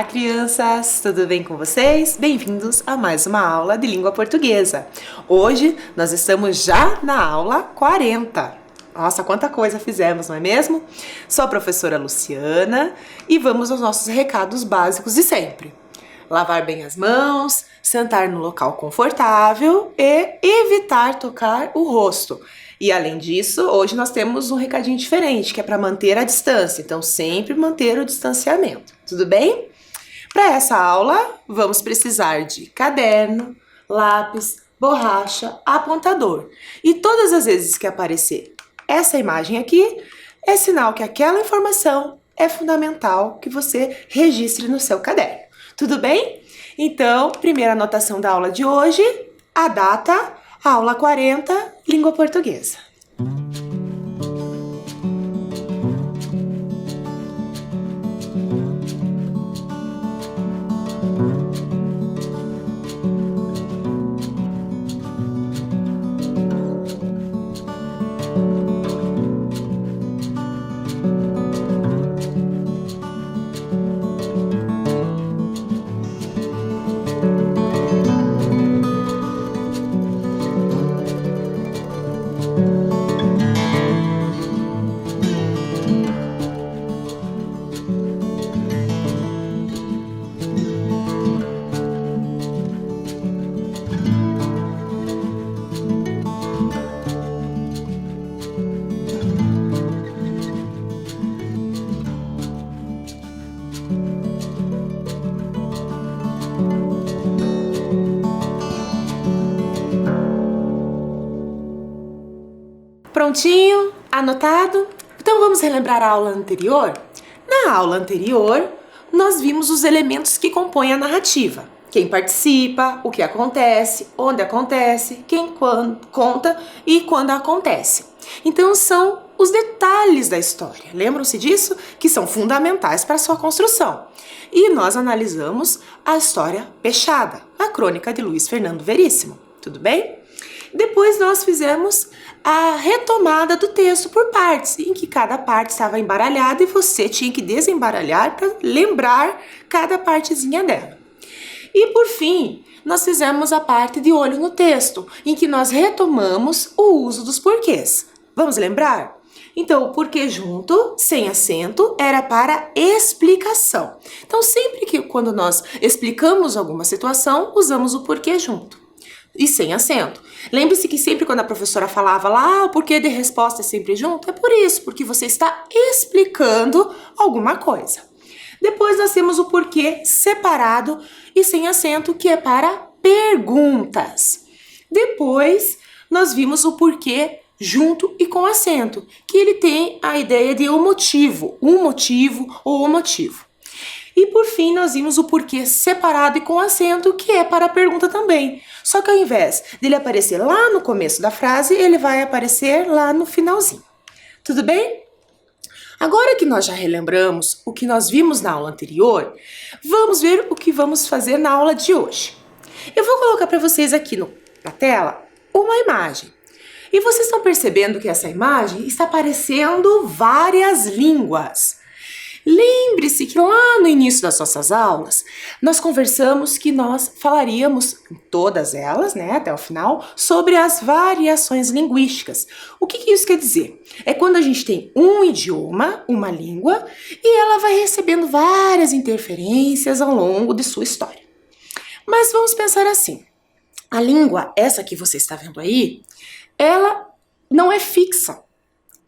Olá, crianças! Tudo bem com vocês? Bem-vindos a mais uma aula de língua portuguesa. Hoje nós estamos já na aula 40. Nossa, quanta coisa fizemos, não é mesmo? Sou a professora Luciana e vamos aos nossos recados básicos de sempre. Lavar bem as mãos, sentar no local confortável e evitar tocar o rosto. E além disso, hoje nós temos um recadinho diferente, que é para manter a distância. Então, sempre manter o distanciamento. Tudo bem? Para essa aula, vamos precisar de caderno, lápis, borracha, apontador. E todas as vezes que aparecer essa imagem aqui, é sinal que aquela informação é fundamental que você registre no seu caderno. Tudo bem? Então, primeira anotação da aula de hoje, a data, aula 40, língua portuguesa. Prontinho? Anotado? Então vamos relembrar a aula anterior? Na aula anterior, nós vimos os elementos que compõem a narrativa. Quem participa, o que acontece, onde acontece, quem conta e quando acontece. Então são os detalhes da história. Lembram-se disso? Que são fundamentais para a sua construção. E nós analisamos a história Peixada, a crônica de Luiz Fernando Veríssimo. Tudo bem? Depois nós fizemos a retomada do texto por partes, em que cada parte estava embaralhada e você tinha que desembaralhar para lembrar cada partezinha dela. E por fim, nós fizemos a parte de olho no texto, em que nós retomamos o uso dos porquês. Vamos lembrar? Então, o porquê junto, sem acento, era para explicação. Então, sempre que quando nós explicamos alguma situação, usamos o porquê junto. E sem acento. Lembre-se que sempre quando a professora falava lá, o porquê de resposta é sempre junto, é por isso, porque você está explicando alguma coisa. Depois nós temos o porquê separado e sem acento, que é para perguntas. Depois nós vimos o porquê junto e com acento, que ele tem a ideia de um motivo ou o motivo. E por fim, nós vimos o porquê separado e com acento, que é para a pergunta também. Só que ao invés dele aparecer lá no começo da frase, ele vai aparecer lá no finalzinho. Tudo bem? Agora que nós já relembramos o que nós vimos na aula anterior, vamos ver o que vamos fazer na aula de hoje. Eu vou colocar para vocês aqui na tela uma imagem. E vocês estão percebendo que essa imagem está aparecendo várias línguas. Lembre-se que lá no início das nossas aulas, nós conversamos que nós falaríamos, todas elas, né, até o final, sobre as variações linguísticas. O que isso quer dizer? É quando a gente tem um idioma, uma língua, e ela vai recebendo várias interferências ao longo de sua história. Mas vamos pensar assim, a língua, essa que você está vendo aí, ela não é fixa.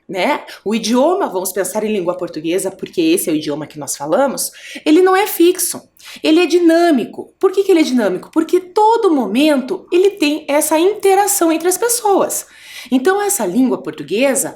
Né? O idioma, vamos pensar em língua portuguesa, porque esse é o idioma que nós falamos, ele não é fixo, ele é dinâmico. Por que ele é dinâmico? Porque todo momento ele tem essa interação entre as pessoas. Então essa língua portuguesa,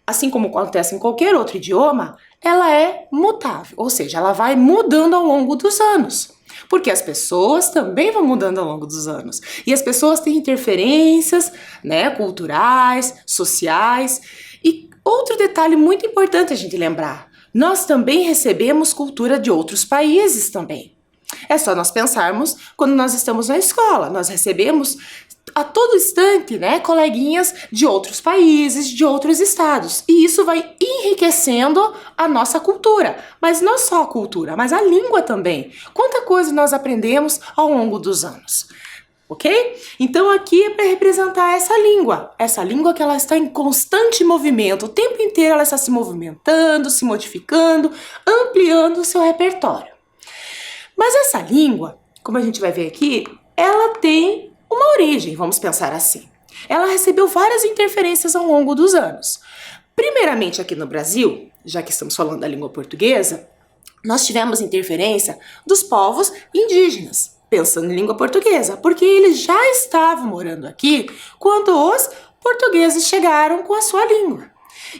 assim como acontece em qualquer outro idioma, ela é mutável, ou seja, ela vai mudando ao longo dos anos. Porque as pessoas também vão mudando ao longo dos anos. E as pessoas têm interferências, né, culturais, sociais. E outro detalhe muito importante a gente lembrar, nós também recebemos cultura de outros países também. É só nós pensarmos quando nós estamos na escola, nós recebemos a todo instante, né, coleguinhas de outros países, de outros estados. E isso vai enriquecendo a nossa cultura. Mas não só a cultura, mas a língua também. Quanta coisa nós aprendemos ao longo dos anos. Ok? Então aqui é para representar essa língua que ela está em constante movimento, o tempo inteiro ela está se movimentando, se modificando, ampliando o seu repertório. Mas essa língua, como a gente vai ver aqui, ela tem uma origem, vamos pensar assim. Ela recebeu várias interferências ao longo dos anos. Primeiramente aqui no Brasil, já que estamos falando da língua portuguesa, nós tivemos interferência dos povos indígenas, pensando em língua portuguesa, porque eles já estavam morando aqui quando os portugueses chegaram com a sua língua.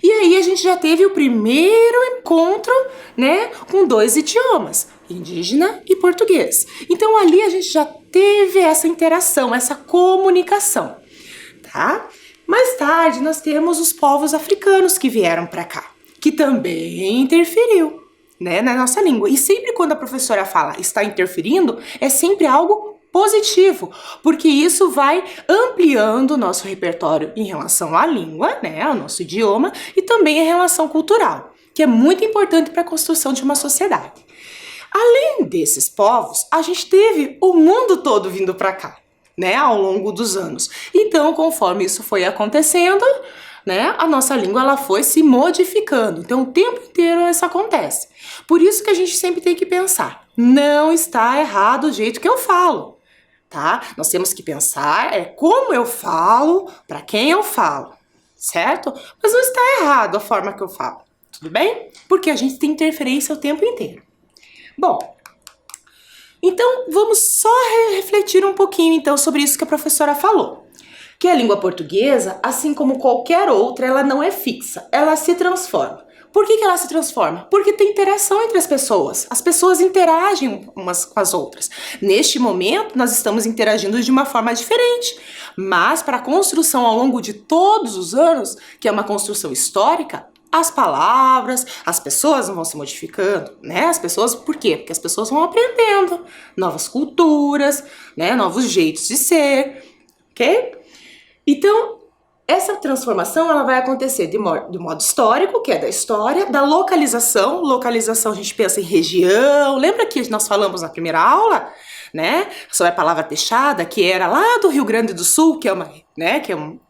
E aí a gente já teve o primeiro encontro, né, com dois idiomas, indígena e português. Então ali a gente já teve essa interação, essa comunicação, tá? Mais tarde nós temos os povos africanos que vieram para cá, que também interferiu, né, na nossa língua. E sempre quando a professora fala está interferindo, é sempre algo positivo, porque isso vai ampliando o nosso repertório em relação à língua, né, ao nosso idioma, e também em relação cultural, que é muito importante para a construção de uma sociedade. Além desses povos, a gente teve o mundo todo vindo para cá, né, ao longo dos anos. Então, conforme isso foi acontecendo, né, a nossa língua ela foi se modificando. Então, o tempo inteiro isso acontece. Por isso que a gente sempre tem que pensar, não está errado o jeito que eu falo, tá? Nós temos que pensar como eu falo, para quem eu falo, certo? Mas não está errado a forma que eu falo, tudo bem? Porque a gente tem interferência o tempo inteiro. Bom, então vamos só refletir um pouquinho então sobre isso que a professora falou. Que a língua portuguesa, assim como qualquer outra, ela não é fixa, ela se transforma. Por que ela se transforma? Porque tem interação entre as pessoas interagem umas com as outras. Neste momento, nós estamos interagindo de uma forma diferente, mas para a construção ao longo de todos os anos, que é uma construção histórica, as palavras, as pessoas vão se modificando, né? As pessoas, por quê? Porque as pessoas vão aprendendo novas culturas, né? Novos jeitos de ser, ok? Então, essa transformação ela vai acontecer de modo histórico, que é da história, da localização. Localização a gente pensa em região. Lembra que nós falamos na primeira aula, né? Sobre a palavra peixada, que era lá do Rio Grande do Sul, que é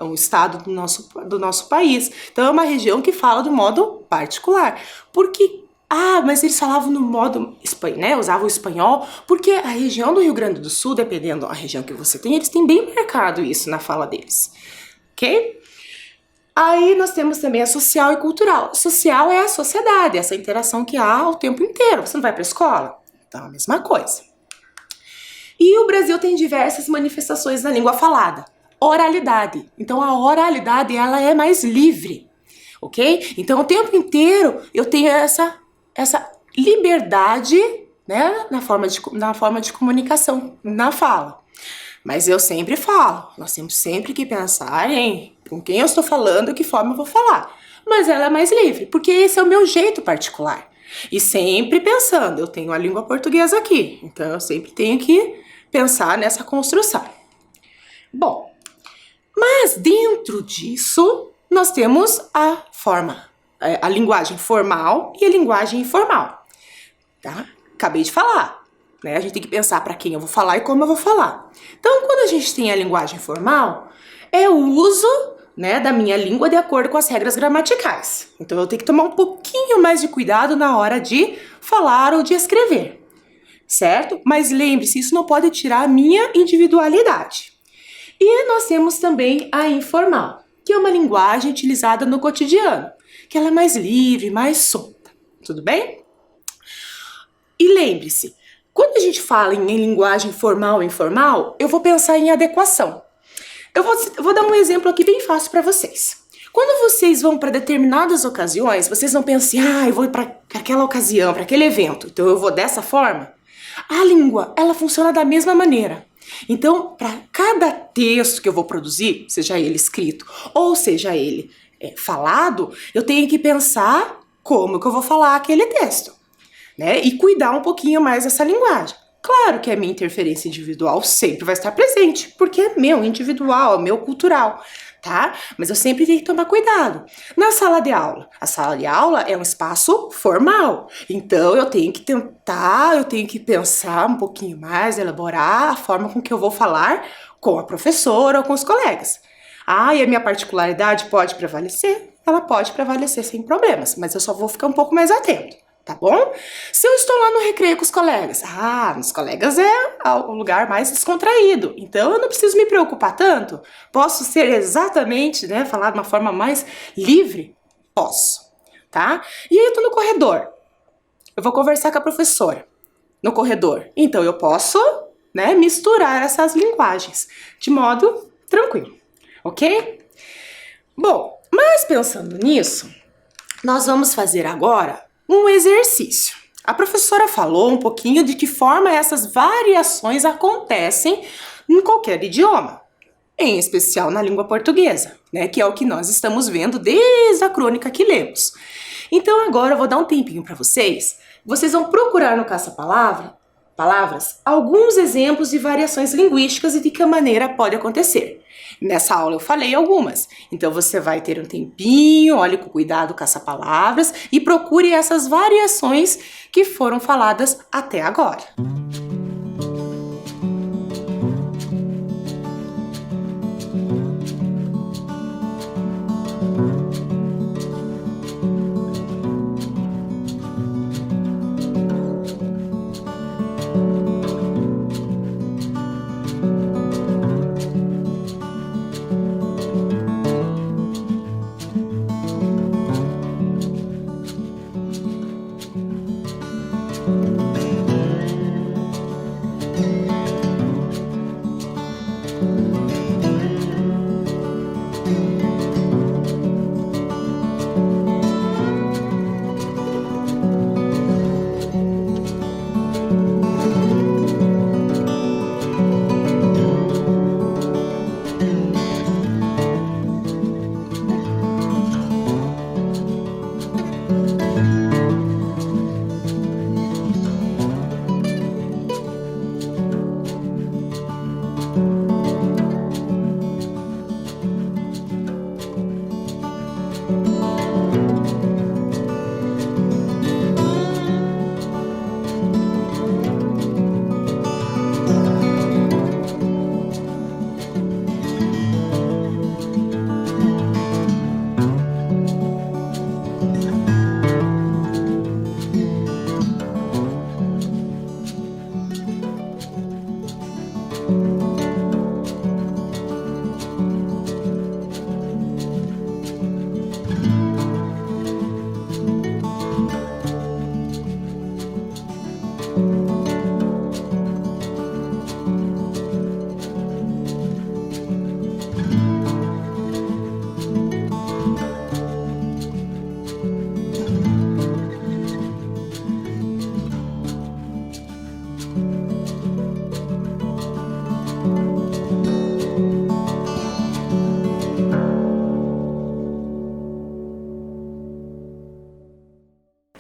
um estado do nosso país. Então é uma região que fala do modo particular. Porque mas eles falavam no modo espanhol, né? Usavam o espanhol, porque a região do Rio Grande do Sul, dependendo da região que você tem, eles têm bem marcado isso na fala deles, ok? Aí nós temos também a social e cultural. Social é a sociedade, essa interação que há o tempo inteiro. Você não vai para a escola? Então, a mesma coisa. E o Brasil tem diversas manifestações da língua falada. Oralidade. Então, a oralidade, ela é mais livre, ok? Então, o tempo inteiro eu tenho essa liberdade, né, na forma de comunicação, na fala. Mas eu sempre falo, nós temos sempre que pensar em com quem eu estou falando e que forma eu vou falar. Mas ela é mais livre, porque esse é o meu jeito particular. E sempre pensando, eu tenho a língua portuguesa aqui, então eu sempre tenho que pensar nessa construção. Bom, mas dentro disso, nós temos a linguagem formal e a linguagem informal, tá? Acabei de falar, né? A gente tem que pensar para quem eu vou falar e como eu vou falar. Então, quando a gente tem a linguagem formal, é o uso, né, da minha língua de acordo com as regras gramaticais. Então, eu tenho que tomar um pouquinho mais de cuidado na hora de falar ou de escrever, certo? Mas lembre-se, isso não pode tirar a minha individualidade. E nós temos também a informal, que é uma linguagem utilizada no cotidiano, que ela é mais livre, mais solta, tudo bem? E lembre-se, quando a gente fala em linguagem formal e informal, eu vou pensar em adequação. Eu vou dar um exemplo aqui bem fácil para vocês. Quando vocês vão para determinadas ocasiões, vocês não pensam, eu vou para aquela ocasião, para aquele evento, então eu vou dessa forma. A língua, ela funciona da mesma maneira. Então, para cada texto que eu vou produzir, seja ele escrito ou seja ele falado, eu tenho que pensar como que eu vou falar aquele texto, né? E cuidar um pouquinho mais dessa linguagem. Claro que a minha interferência individual sempre vai estar presente, porque é meu individual, é meu cultural, tá? Mas eu sempre tenho que tomar cuidado. Na sala de aula, a sala de aula é um espaço formal, então eu tenho que pensar um pouquinho mais, elaborar a forma com que eu vou falar com a professora ou com os colegas. Ah, e a minha particularidade pode prevalecer? Ela pode prevalecer sem problemas, mas eu só vou ficar um pouco mais atento. Tá bom? Se eu estou lá no recreio com os colegas, os colegas é o lugar mais descontraído, então eu não preciso me preocupar tanto. Posso ser exatamente, falar de uma forma mais livre? Posso, tá? E aí eu tô no corredor, eu vou conversar com a professora no corredor, então eu posso, misturar essas linguagens de modo tranquilo, ok? Bom, mas pensando nisso, nós vamos fazer agora um exercício. A professora falou um pouquinho de que forma essas variações acontecem em qualquer idioma, em especial na língua portuguesa, que é o que nós estamos vendo desde a crônica que lemos. Então agora eu vou dar um tempinho para vocês. Vocês vão procurar no caça-palavras alguns exemplos de variações linguísticas e de que maneira pode acontecer. Nessa aula eu falei algumas, então você vai ter um tempinho, olhe com cuidado o caça-palavras e procure essas variações que foram faladas até agora.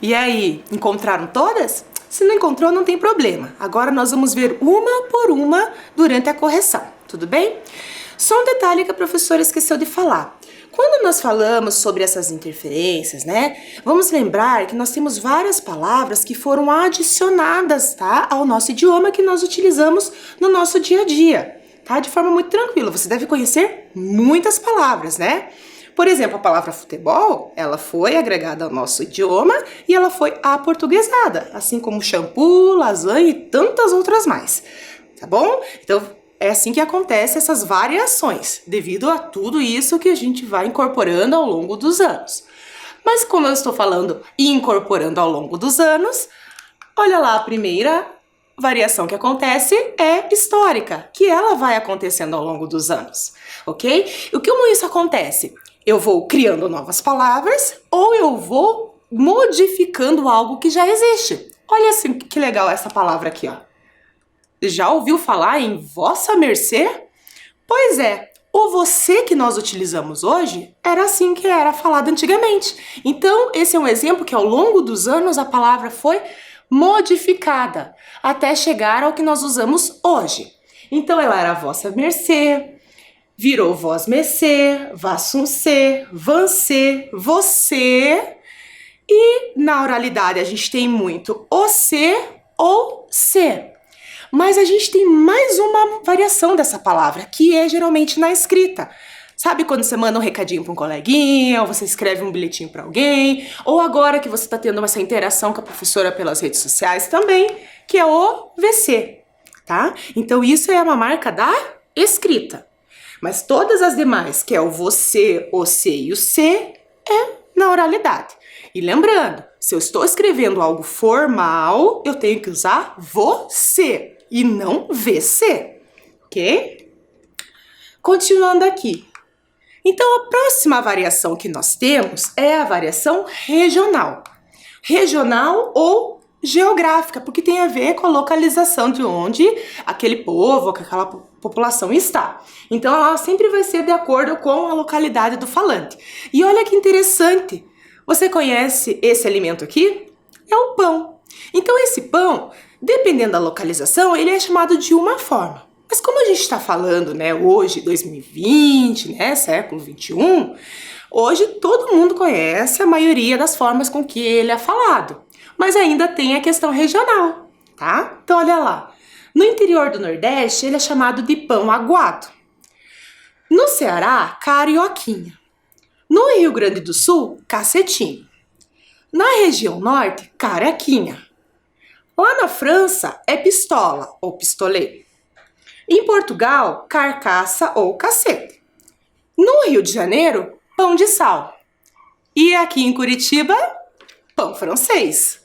E aí, encontraram todas? Se não encontrou, não tem problema. Agora nós vamos ver uma por uma durante a correção, tudo bem? Só um detalhe que a professora esqueceu de falar. Quando nós falamos sobre essas interferências, vamos lembrar que nós temos várias palavras que foram adicionadas, ao nosso idioma que nós utilizamos no nosso dia a dia, de forma muito tranquila. Você deve conhecer muitas palavras, Por exemplo, a palavra futebol, ela foi agregada ao nosso idioma e ela foi aportuguesada, assim como shampoo, lasanha e tantas outras mais, tá bom? Então, é assim que acontecem essas variações, devido a tudo isso que a gente vai incorporando ao longo dos anos. Mas como eu estou falando e incorporando ao longo dos anos, olha lá, a primeira variação que acontece é histórica, que ela vai acontecendo ao longo dos anos, ok? E como isso acontece? Eu vou criando novas palavras ou eu vou modificando algo que já existe. Olha assim que legal essa palavra aqui, ó. Já ouviu falar em vossa mercê? Pois é, o você que nós utilizamos hoje era assim que era falado antigamente. Então, esse é um exemplo que ao longo dos anos a palavra foi modificada, até chegar ao que nós usamos hoje. Então ela era vossa mercê, virou vós mercê, vassuncê, vancê, você. E na oralidade a gente tem muito o ser ou ser. Mas a gente tem mais uma variação dessa palavra, que é geralmente na escrita. Sabe quando você manda um recadinho para um coleguinha, ou você escreve um bilhetinho para alguém, ou agora que você está tendo essa interação com a professora pelas redes sociais também, que é o VC, tá? Então isso é uma marca da escrita. Mas todas as demais, que é o você, o se e o se, é na oralidade. E lembrando, se eu estou escrevendo algo formal, eu tenho que usar você e não VC, ok? Continuando aqui. Então, a próxima variação que nós temos é a variação regional. Regional ou geográfica, porque tem a ver com a localização de onde aquele povo, aquela população está. Então, ela sempre vai ser de acordo com a localidade do falante. E olha que interessante, você conhece esse alimento aqui? É o pão. Então, esse pão, dependendo da localização, ele é chamado de uma forma. Mas como a gente está falando, né, hoje, 2020, né, século 21, hoje todo mundo conhece a maioria das formas com que ele é falado. Mas ainda tem a questão regional, tá? Então, olha lá. No interior do Nordeste, ele é chamado de pão aguado. No Ceará, carioquinha. No Rio Grande do Sul, cacetinho. Na região norte, carequinha. Lá na França, é pistola ou pistolet. Em Portugal, carcaça ou cacete. No Rio de Janeiro, pão de sal. E aqui em Curitiba, pão francês.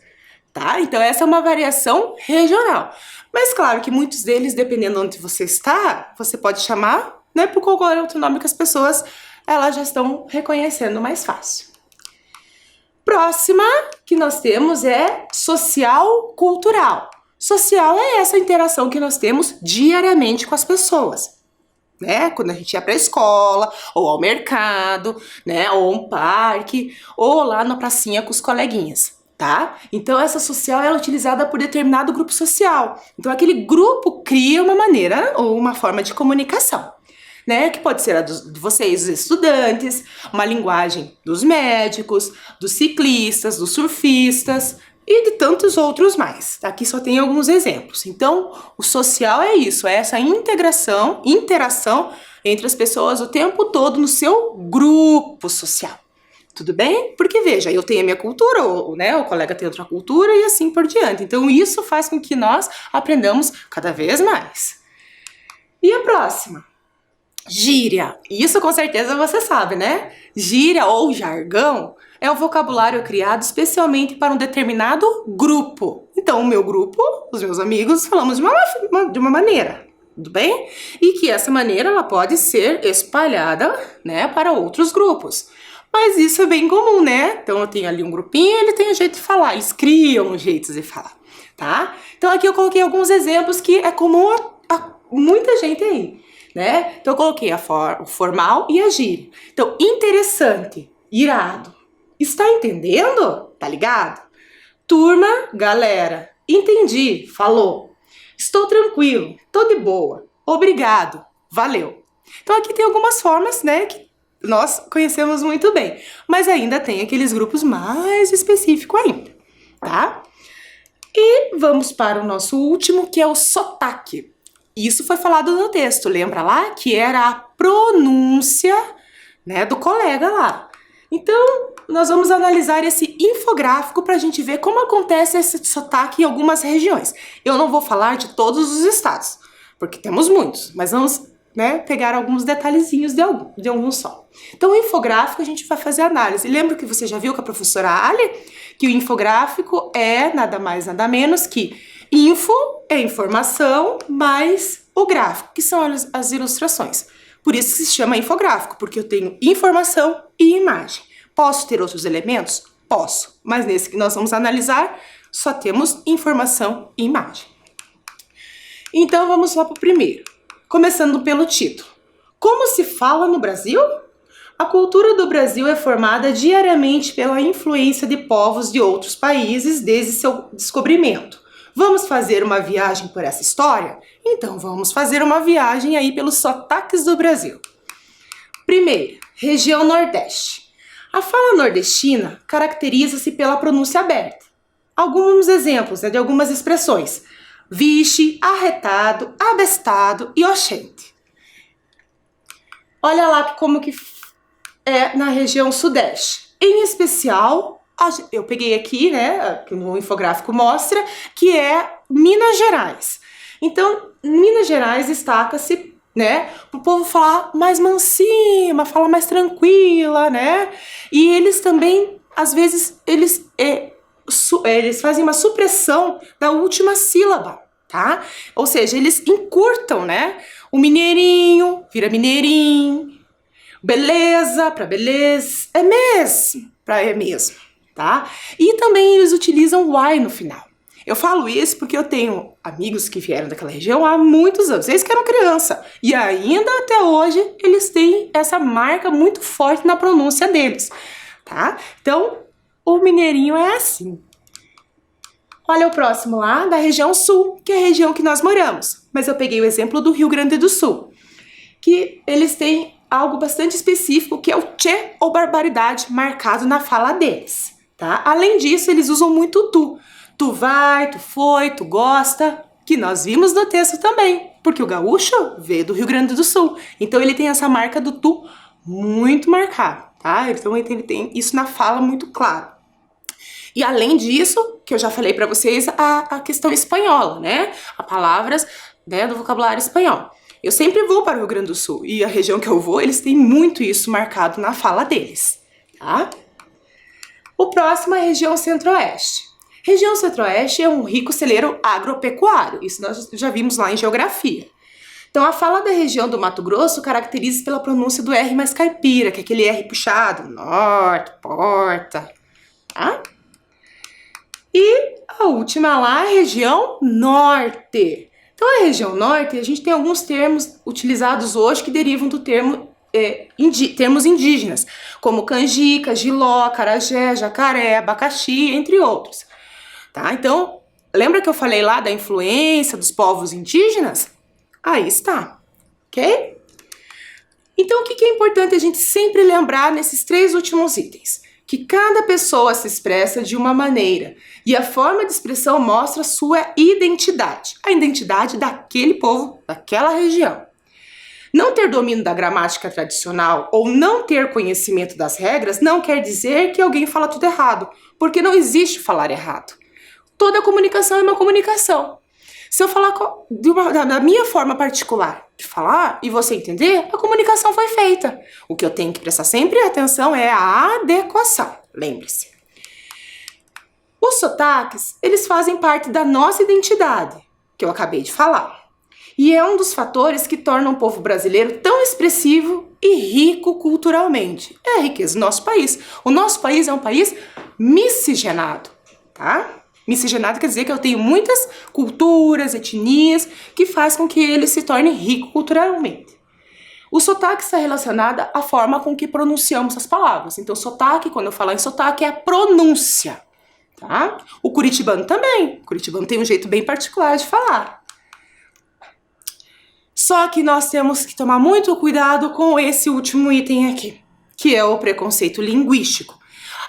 Tá? Então essa é uma variação regional. Mas claro que muitos deles, dependendo de onde você está, você pode chamar, né, por qualquer outro nome que as pessoas elas já estão reconhecendo mais fácil. Próxima que nós temos é social-cultural. Social é essa interação que nós temos diariamente com as pessoas, né? Quando a gente ia para a escola, ou ao mercado, né? Ou um parque, ou lá na pracinha com os coleguinhas, tá? Então essa social é utilizada por determinado grupo social. Então aquele grupo cria uma maneira ou uma forma de comunicação, né? Que pode ser a de vocês, os estudantes, uma linguagem dos médicos, dos ciclistas, dos surfistas, e de tantos outros mais. Aqui só tem alguns exemplos. Então, o social é isso, é essa interação entre as pessoas o tempo todo no seu grupo social. Tudo bem? Porque veja, eu tenho a minha cultura, né, o colega tem outra cultura e assim por diante. Então, isso faz com que nós aprendamos cada vez mais. E a próxima? Gíria. Isso com certeza você sabe, né? Gíria ou jargão é um vocabulário criado especialmente para um determinado grupo. Então, o meu grupo, os meus amigos, falamos de uma maneira, tudo bem? E que essa maneira ela pode ser espalhada, né, para outros grupos. Mas isso é bem comum, né? Então, eu tenho ali um grupinho, ele tem um jeito de falar, eles criam jeitos de falar, tá? Então, aqui eu coloquei alguns exemplos que é comum a muita gente aí, né? Então, eu coloquei o formal e a gíria. Então, interessante, irado. Está entendendo? Tá ligado? Turma, galera. Entendi, falou. Estou tranquilo, tô de boa. Obrigado, valeu. Então aqui tem algumas formas, né, que nós conhecemos muito bem. Mas ainda tem aqueles grupos mais específicos ainda, tá? E vamos para o nosso último, que é o sotaque. Isso foi falado no texto, lembra lá? Que era a pronúncia, né, do colega lá. Então, nós vamos analisar esse infográfico para a gente ver como acontece esse sotaque em algumas regiões. Eu não vou falar de todos os estados, porque temos muitos, mas vamos, né, pegar alguns detalhezinhos de algum só. Então, o infográfico a gente vai fazer análise. Lembra que você já viu com a professora Ali? Que o infográfico é nada mais, nada menos que info é informação, mais o gráfico, que são as ilustrações. Por isso que se chama infográfico, porque eu tenho informação e imagem. Posso ter outros elementos? Posso, mas nesse que nós vamos analisar, só temos informação e imagem. Então vamos lá para o primeiro, começando pelo título. Como se fala no Brasil? A cultura do Brasil é formada diariamente pela influência de povos de outros países desde seu descobrimento. Vamos fazer uma viagem por essa história? Então vamos fazer uma viagem aí pelos sotaques do Brasil. Primeiro, região Nordeste. A fala nordestina caracteriza-se pela pronúncia aberta. Alguns exemplos, de algumas expressões: vixe, arretado, abestado e oxente. Olha lá como que é na região Sudeste. Em especial, eu peguei aqui, que no infográfico mostra, que é Minas Gerais. Então, Minas Gerais destaca-se, para o povo falar mais mansinha, falar mais tranquila, E eles também, às vezes, eles fazem uma supressão da última sílaba, tá? Ou seja, eles encurtam, O mineirinho vira mineirinho, beleza para beleza, é mesmo para é mesmo, tá? E também eles utilizam o Y no final. Eu falo isso porque eu tenho amigos que vieram daquela região há muitos anos, eles que eram criança, e ainda até hoje eles têm essa marca muito forte na pronúncia deles, tá? Então, o mineirinho é assim. Olha o próximo lá, da região Sul, que é a região que nós moramos. Mas eu peguei o exemplo do Rio Grande do Sul, que eles têm algo bastante específico, que é o tchê ou barbaridade marcado na fala deles, tá? Além disso, eles usam muito o tu. Tu vai, tu foi, tu gosta, que nós vimos no texto também, porque o gaúcho veio do Rio Grande do Sul. Então ele tem essa marca do tu muito marcada, tá? Então ele tem isso na fala muito claro. E além disso, que eu já falei para vocês, a questão espanhola, A palavras, do vocabulário espanhol. Eu sempre vou para o Rio Grande do Sul e a região que eu vou, eles têm muito isso marcado na fala deles, tá? O próximo é a região Centro-Oeste. Região Centro-Oeste é um rico celeiro agropecuário, isso nós já vimos lá em geografia. Então a fala da região do Mato Grosso caracteriza-se pela pronúncia do R mais caipira, que é aquele R puxado, norte, porta, tá? E a última lá, a região Norte. Então, a região Norte, a gente tem alguns termos utilizados hoje que derivam do termos indígenas, como canjica, jiló, acarajé, jacaré, abacaxi, entre outros. Tá? Então, lembra que eu falei lá da influência dos povos indígenas? Aí está, ok? Então, o que é importante a gente sempre lembrar nesses 3 últimos itens? Que cada pessoa se expressa de uma maneira e a forma de expressão mostra sua identidade, a identidade daquele povo, daquela região. Não ter domínio da gramática tradicional ou não ter conhecimento das regras não quer dizer que alguém fala tudo errado, porque não existe falar errado. Toda comunicação é uma comunicação. Se eu falar da minha forma particular de falar e você entender, a comunicação foi feita. O que eu tenho que prestar sempre atenção é a adequação, lembre-se. Os sotaques, eles fazem parte da nossa identidade, que eu acabei de falar. E é um dos fatores que torna o povo brasileiro tão expressivo e rico culturalmente. É a riqueza do nosso país. O nosso país é um país miscigenado, tá? Miscigenado quer dizer que eu tenho muitas culturas, etnias, que faz com que ele se torne rico culturalmente. O sotaque está relacionado à forma com que pronunciamos as palavras. Então, sotaque, quando eu falar em sotaque, é a pronúncia, tá? O curitibano também. O curitibano tem um jeito bem particular de falar. Só que nós temos que tomar muito cuidado com esse último item aqui, que é o preconceito linguístico.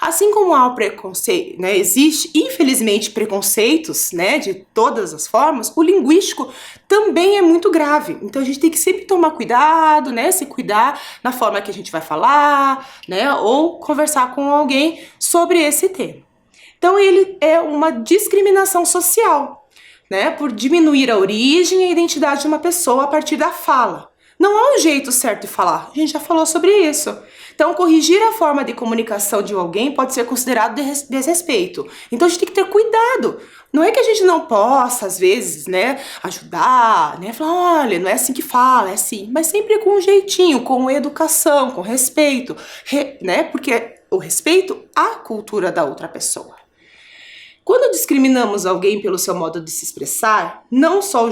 Assim como há o preconceito, existe, infelizmente, preconceitos, de todas as formas, o linguístico também é muito grave. Então a gente tem que sempre tomar cuidado, se cuidar na forma que a gente vai falar, ou conversar com alguém sobre esse tema. Então ele é uma discriminação social, por diminuir a origem e a identidade de uma pessoa a partir da fala. Não há um jeito certo de falar, a gente já falou sobre isso. Então, corrigir a forma de comunicação de alguém pode ser considerado desrespeito. Então, a gente tem que ter cuidado. Não é que a gente não possa, às vezes, ajudar, falar, olha, não é assim que fala, é assim. Mas sempre com um jeitinho, com educação, com respeito, porque o respeito à cultura da outra pessoa. Quando discriminamos alguém pelo seu modo de se expressar, não só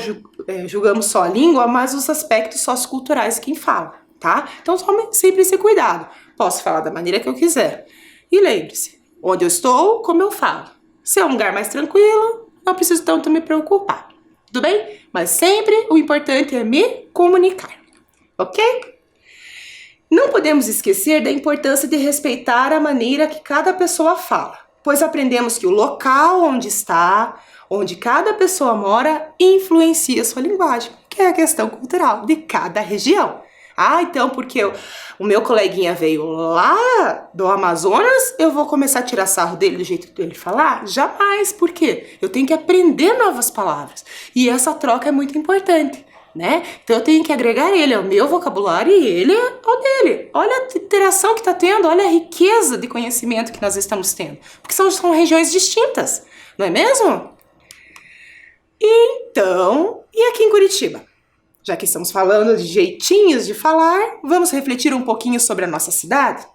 julgamos só a língua, mas os aspectos socioculturais de quem fala, tá? Então tome sempre esse cuidado. posso falar da maneira que eu quiser. E lembre-se, onde eu estou, como eu falo. Se é um lugar mais tranquilo, não preciso tanto me preocupar. Tudo bem? Mas sempre o importante é me comunicar. Ok? Não podemos esquecer da importância de respeitar a maneira que cada pessoa fala, pois aprendemos que o local onde está, onde cada pessoa mora, influencia sua linguagem, que é a questão cultural de cada região. Ah, então porque o meu coleguinha veio lá do Amazonas, eu vou começar a tirar sarro dele do jeito dele falar? Jamais, por quê? Eu tenho que aprender novas palavras. E essa troca é muito importante, né? Então eu tenho que agregar ele ao meu vocabulário e ele ao dele. Olha a interação que está tendo, olha a riqueza de conhecimento que nós estamos tendo. Porque são regiões distintas, não é mesmo? Então, e aqui em Curitiba? Já que estamos falando de jeitinhos de falar, vamos refletir um pouquinho sobre a nossa cidade?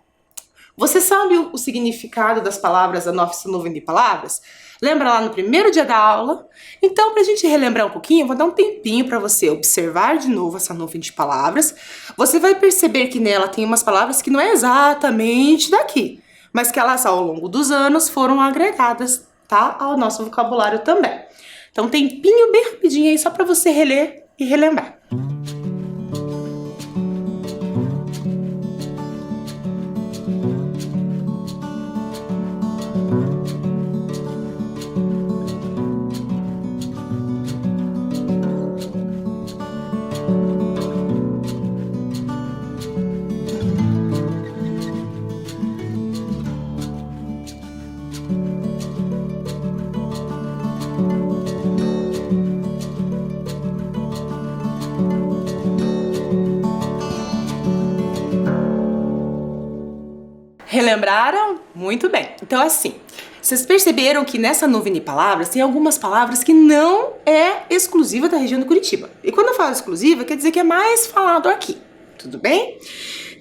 Você sabe o significado das palavras da nossa nuvem de palavras? Lembra lá no primeiro dia da aula? Então, para a gente relembrar um pouquinho, eu vou dar um tempinho para você observar de novo essa nuvem de palavras. Você vai perceber que nela tem umas palavras que não é exatamente daqui, mas que elas ao longo dos anos foram agregadas, tá, ao nosso vocabulário também. Então, um tempinho bem rapidinho aí só para você reler e relembrar. Relembraram? Muito bem. Então, assim, vocês perceberam que nessa nuvem de palavras tem algumas palavras que não é exclusiva da região do Curitiba. E quando eu falo exclusiva, quer dizer que é mais falado aqui. Tudo bem?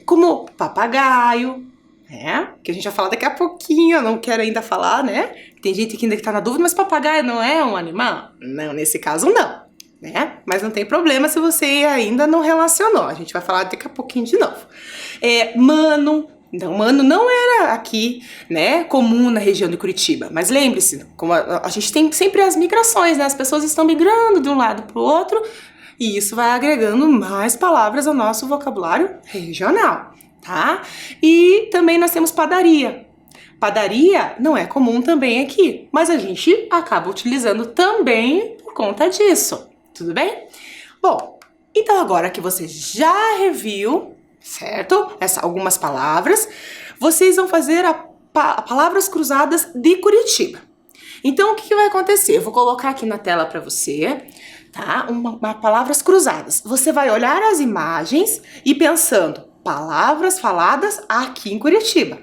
Como papagaio, né? Que a gente vai falar daqui a pouquinho, eu não quero ainda falar, né? Tem gente que ainda tá na dúvida, mas papagaio não é um animal? Não, nesse caso não, né? Mas não tem problema se você ainda não relacionou. A gente vai falar daqui a pouquinho de novo. Mano. Então, mano não era aqui, né, comum na região de Curitiba. Mas lembre-se, como a gente tem sempre as migrações, né? As pessoas estão migrando de um lado para o outro e isso vai agregando mais palavras ao nosso vocabulário regional, tá? E também nós temos padaria. Padaria não é comum também aqui, mas a gente acaba utilizando também por conta disso, tudo bem? Bom, então agora que você já reviu, certo? Algumas palavras, vocês vão fazer palavras cruzadas de Curitiba. Então, o que vai acontecer? Eu vou colocar aqui na tela para você, tá? Palavras cruzadas. Você vai olhar as imagens e pensando, palavras faladas aqui em Curitiba,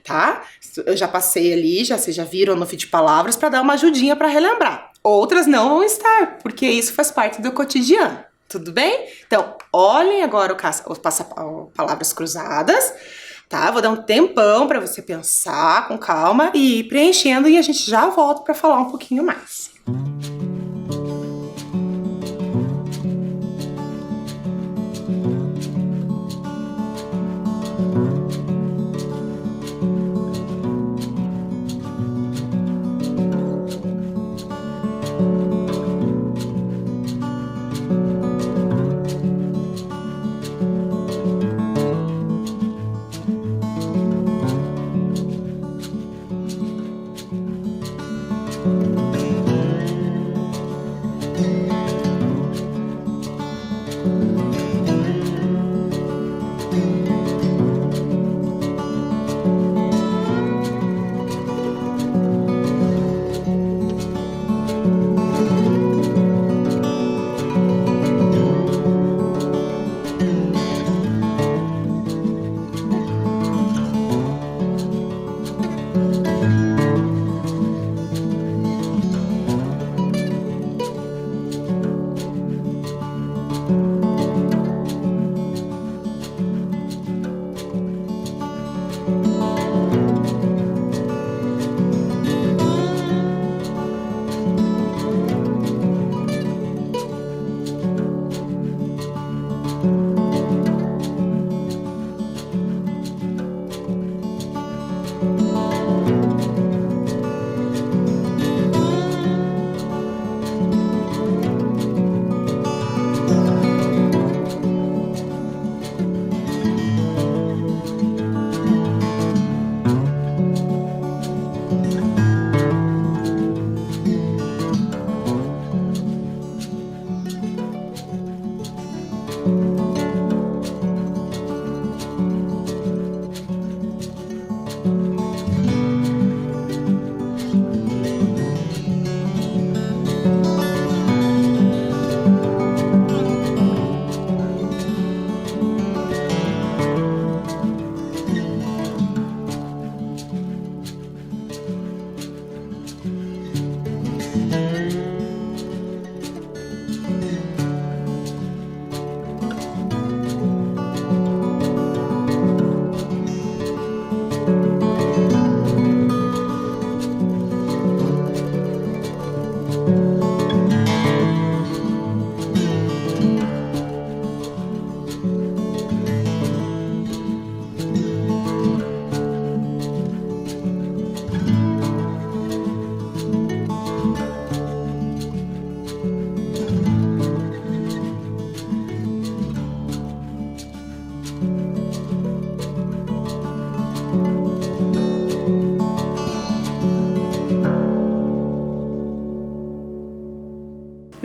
tá? Eu já passei ali, vocês já viram no feed de palavras para dar uma ajudinha para relembrar. Outras não vão estar, porque isso faz parte do cotidiano. Tudo bem? Então, olhem agora palavras cruzadas, tá? Vou dar um tempão para você pensar com calma e ir preenchendo e a gente já volta para falar um pouquinho mais.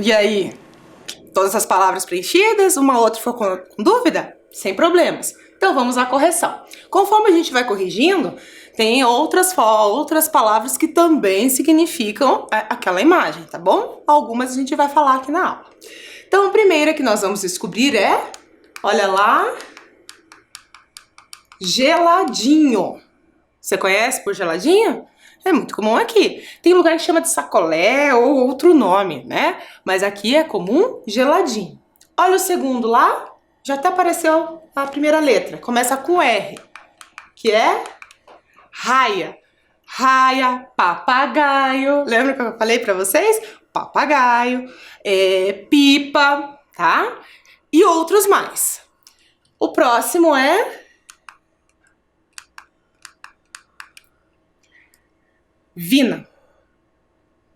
E aí, todas as palavras preenchidas? Uma outra ficou com dúvida? Sem problemas. Então vamos à correção. Conforme a gente vai corrigindo, tem outras palavras que também significam aquela imagem, tá bom? Algumas a gente vai falar aqui na aula. Então a primeira que nós vamos descobrir é, olha lá, geladinho. Você conhece por geladinho? É muito comum aqui. Tem lugar que chama de sacolé ou outro nome, né? Mas aqui é comum geladinho. Olha o segundo lá, já até apareceu a primeira letra. Começa com R, que é raia. Raia, papagaio. Lembra que eu falei pra vocês? Papagaio, pipa, tá? E outros mais. O próximo é vina.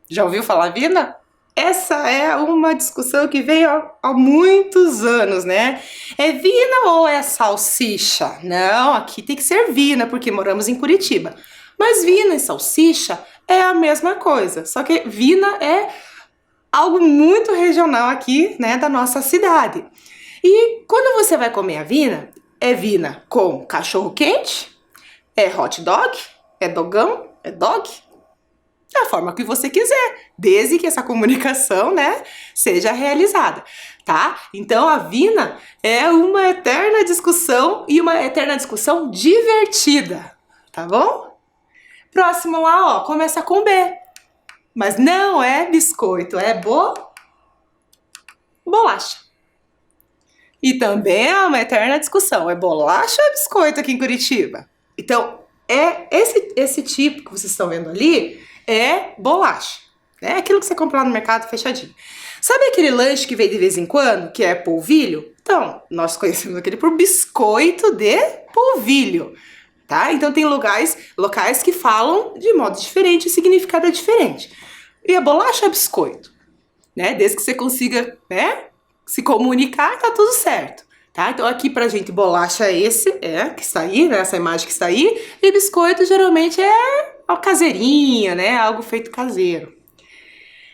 Já ouviu falar vina? Essa é uma discussão que veio há muitos anos, né? É vina ou é salsicha? Não, aqui tem que ser vina, porque moramos em Curitiba. Mas vina e salsicha é a mesma coisa, só que vina é algo muito regional aqui, né, da nossa cidade. E quando você vai comer a vina, é vina com cachorro quente, é hot dog, é dogão, é dog, da forma que você quiser, desde que essa comunicação, né, seja realizada, tá? Então a vina é uma eterna discussão e uma eterna discussão divertida, tá bom? Próximo lá, ó, começa com B, mas não é biscoito, é bolacha. E também é uma eterna discussão, é bolacha ou é biscoito aqui em Curitiba? Então, esse tipo que vocês estão vendo ali é bolacha. É aquilo que você compra lá no mercado fechadinho. Sabe aquele lanche que vem de vez em quando, que é polvilho? Então, nós conhecemos aquele por biscoito de polvilho, tá? Então tem locais que falam de modo diferente, o significado é diferente. E a bolacha é biscoito, né? Desde que você consiga, né, se comunicar, tá tudo certo. Tá? Então aqui pra gente bolacha é que está aí, né? Essa imagem que está aí, e biscoito geralmente é algo caseirinho, né? Algo feito caseiro.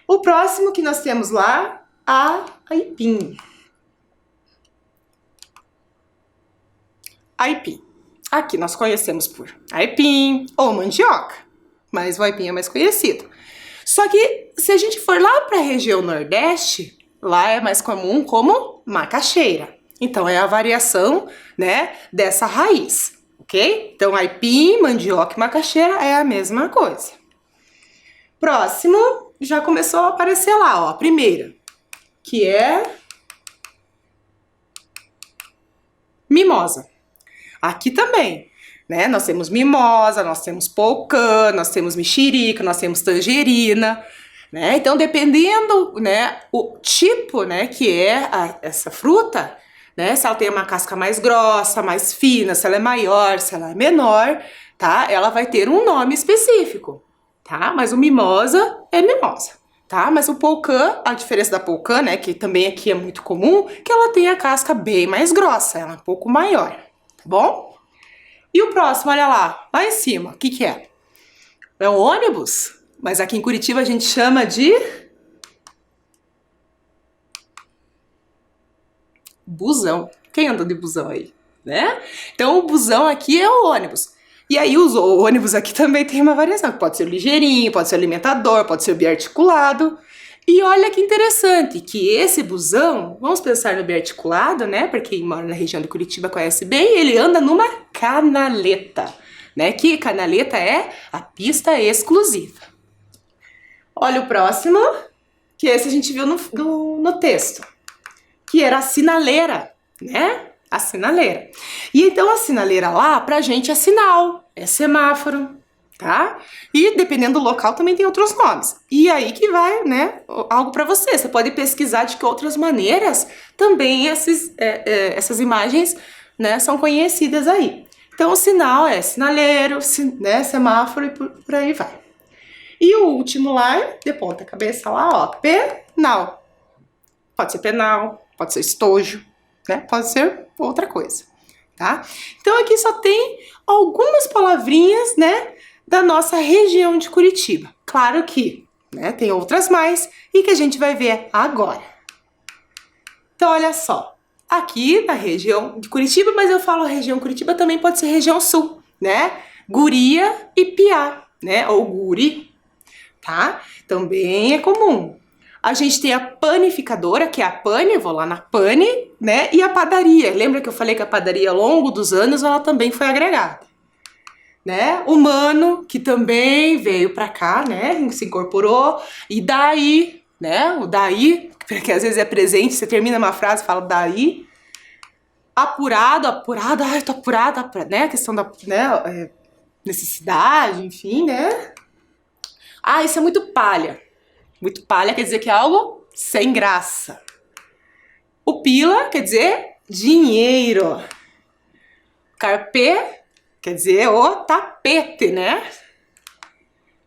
O próximo que nós temos lá, aipim. Aipim. Aqui nós conhecemos por aipim ou mandioca, mas o aipim é mais conhecido. Só que se a gente for lá para a região Nordeste, lá é mais comum como macaxeira. Então é a variação, né, dessa raiz, ok? Então aipim, mandioca e macaxeira é a mesma coisa. Próximo, já começou a aparecer lá, ó, a primeira, que é mimosa. Aqui também, né, nós temos mimosa, nós temos polcã, nós temos mexerica, nós temos tangerina, né? Então dependendo, né, o tipo, né, que é essa fruta, né, se ela tem uma casca mais grossa, mais fina, se ela é maior, se ela é menor, tá? Ela vai ter um nome específico, tá? Mas o mimosa é mimosa, tá? Mas o polcã, a diferença da polcã, né, que também aqui é muito comum, que ela tem a casca bem mais grossa, ela é um pouco maior, tá bom? E o próximo, olha lá em cima, o que que é? É um ônibus, mas aqui em Curitiba a gente chama de Busão. Quem anda de busão aí, né? Então, o busão aqui é o ônibus. E aí, o ônibus aqui também tem uma variação. Pode ser o ligeirinho, pode ser o alimentador, pode ser o biarticulado. E olha que interessante, que esse busão, vamos pensar no biarticulado, né? Para quem mora na região de Curitiba conhece bem, ele anda numa canaleta, né? Que canaleta é a pista exclusiva. Olha o próximo, que esse a gente viu no texto, que era a sinaleira, né? A sinaleira. E então a sinaleira lá, pra gente é sinal, é semáforo, tá? E dependendo do local também tem outros nomes. E aí que vai, né, algo pra você. Você pode pesquisar de que outras maneiras também essas imagens, né, são conhecidas aí. Então o sinal é sinaleiro, né, semáforo e por aí vai. E o último lá, de ponta cabeça lá, ó, penal. Pode ser penal, pode ser estojo, né? Pode ser outra coisa, tá? Então aqui só tem algumas palavrinhas, né, da nossa região de Curitiba. Claro que, né, tem outras mais e que a gente vai ver agora. Então olha só, aqui na região de Curitiba, mas eu falo região Curitiba, também pode ser região sul, né? Guria e piá, né? Ou guri, tá? Também é comum. A gente tem a panificadora, que é a Pane, vou lá na Pane, né? E a padaria. Lembra que eu falei que a padaria, ao longo dos anos, ela também foi agregada, né? O mano, que também veio pra cá, né? Se incorporou. E daí, né? O daí, porque às vezes é presente, você termina uma frase e fala daí. Apurado, ai, tô apurada, né? A questão da, né, necessidade, enfim, né? Ah, isso é muito palha. Muito palha quer dizer que é algo sem graça. O pila quer dizer dinheiro. Carpê quer dizer o tapete, né?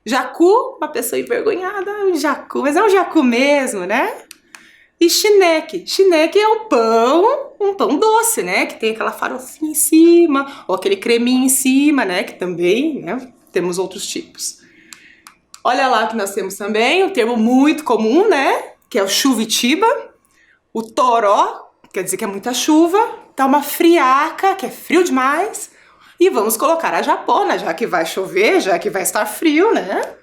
Jacu, uma pessoa envergonhada, um jacu, mas é um jacu mesmo, né? E chineque. Chineque é um pão doce, né? Que tem aquela farofinha em cima, ou aquele creminho em cima, né? Que também, né? Temos outros tipos. Olha lá que nós temos também um termo muito comum, né? Que é o chuvitiba. O toró, quer dizer que é muita chuva. Tá uma friaca, que é frio demais. E vamos colocar a japona, já que vai chover, já que vai estar frio, né?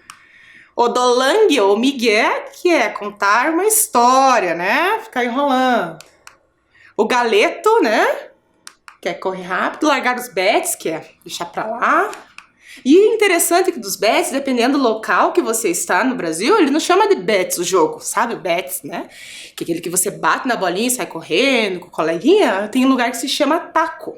O dolangue ou migué, que é contar uma história, né? Ficar enrolando. O galeto, né? Que é correr rápido. Largar os bets, que é deixar pra lá. E interessante que dos bets, dependendo do local que você está no Brasil, ele não chama de bets o jogo, sabe? O bets, né? Que é aquele que você bate na bolinha e sai correndo com o coleguinha. Tem um lugar que se chama taco,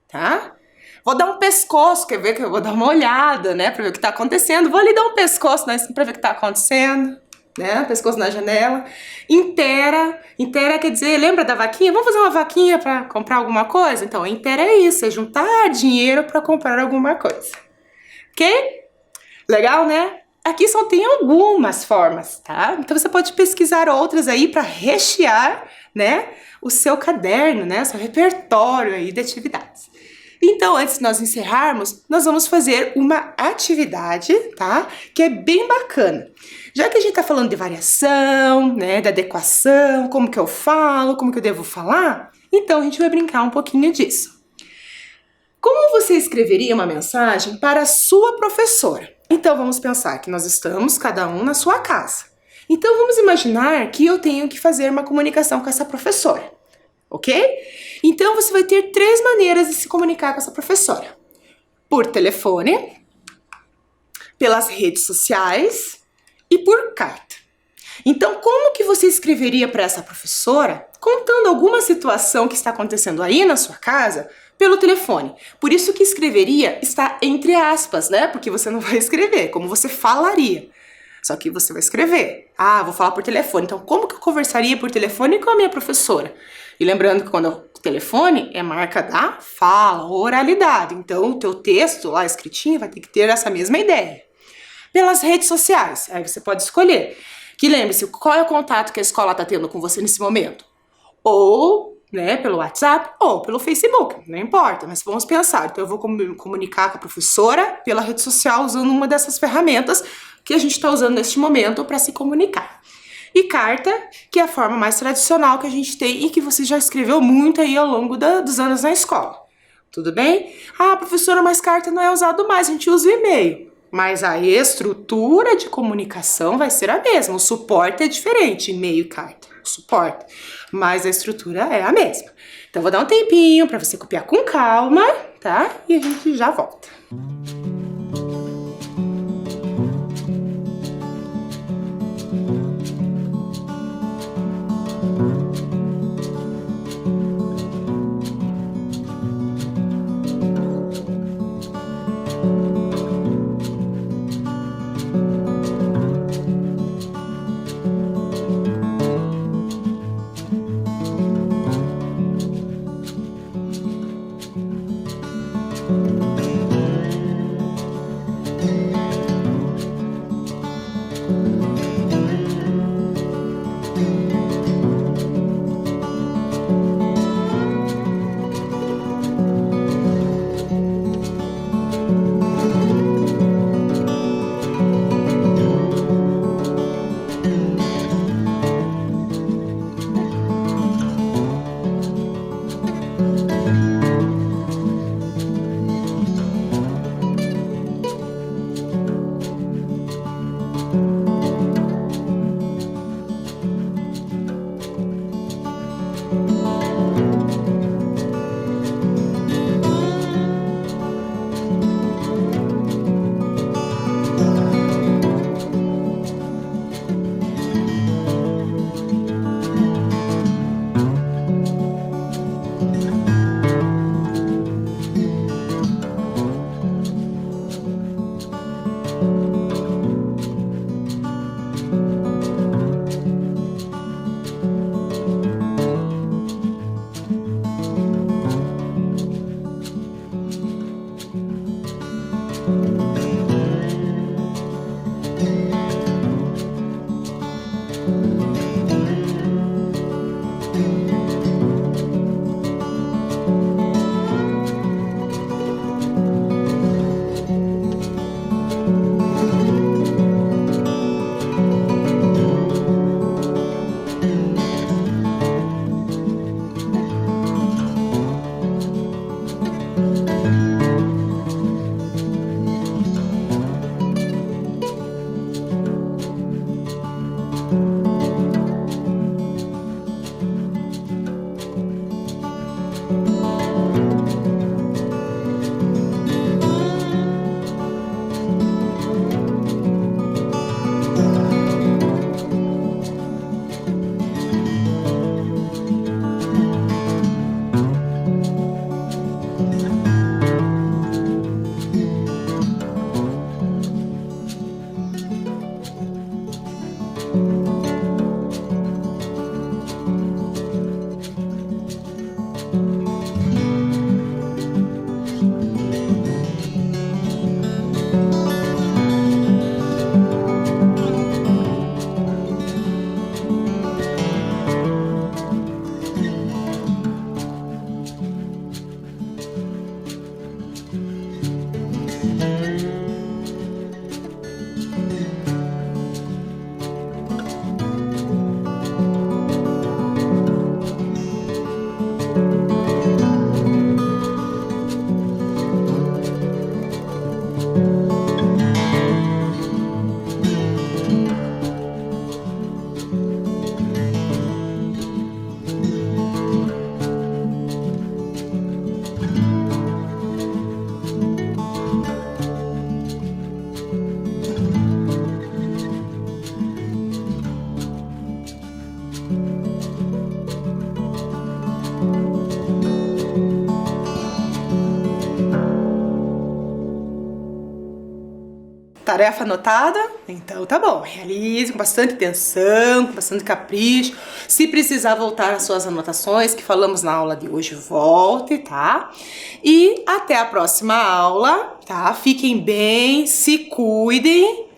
tá? Vou dar um pescoço, quer ver que eu vou dar uma olhada, né? Pra ver o que tá acontecendo. Vou ali dar um pescoço, né? Pra ver o que tá acontecendo, né? Pescoço na janela. Inteira. Inteira quer dizer, lembra da vaquinha? Vamos fazer uma vaquinha pra comprar alguma coisa? Então, inteira é isso, é juntar dinheiro pra comprar alguma coisa. Ok? Legal, né? Aqui só tem algumas formas, tá? Então você pode pesquisar outras aí para rechear, né, o seu caderno, né, o seu repertório aí de atividades. Então, antes de nós encerrarmos, nós vamos fazer uma atividade, tá? Que é bem bacana. Já que a gente tá falando de variação, né, de adequação, como que eu falo, como que eu devo falar, então a gente vai brincar um pouquinho disso. Como você escreveria uma mensagem para a sua professora? Então vamos pensar que nós estamos cada um na sua casa. Então vamos imaginar que eu tenho que fazer uma comunicação com essa professora, ok? Então você vai ter 3 maneiras de se comunicar com essa professora: por telefone, pelas redes sociais e por carta. Então como que você escreveria para essa professora contando alguma situação que está acontecendo aí na sua casa pelo telefone? Por isso que escreveria está entre aspas, né? Porque você não vai escrever, como você falaria. Só que você vai escrever. Ah, vou falar por telefone. Então, como que eu conversaria por telefone com a minha professora? E lembrando que quando o telefone é marca da fala, oralidade. Então, o teu texto lá escritinho vai ter que ter essa mesma ideia. Pelas redes sociais, aí você pode escolher. Que lembre-se, qual é o contato que a escola está tendo com você nesse momento? Ou, né, pelo WhatsApp ou pelo Facebook, não importa, mas vamos pensar. Então eu vou comunicar com a professora pela rede social usando uma dessas ferramentas que a gente está usando neste momento para se comunicar. e carta, que é a forma mais tradicional que a gente tem e que você já escreveu muito aí ao longo dos anos na escola. Tudo bem? Ah, professora, mas carta não é usado mais, a gente usa o e-mail. Mas a estrutura de comunicação vai ser a mesma, o suporte é diferente, e-mail e carta, o suporte, mas a estrutura é a mesma. Então vou dar um tempinho para você copiar com calma, tá? E a gente já volta. Tarefa anotada? Então tá bom, realize com bastante atenção, com bastante capricho. Se precisar voltar às suas anotações que falamos na aula de hoje, volte, tá? E até a próxima aula, tá? Fiquem bem, se cuidem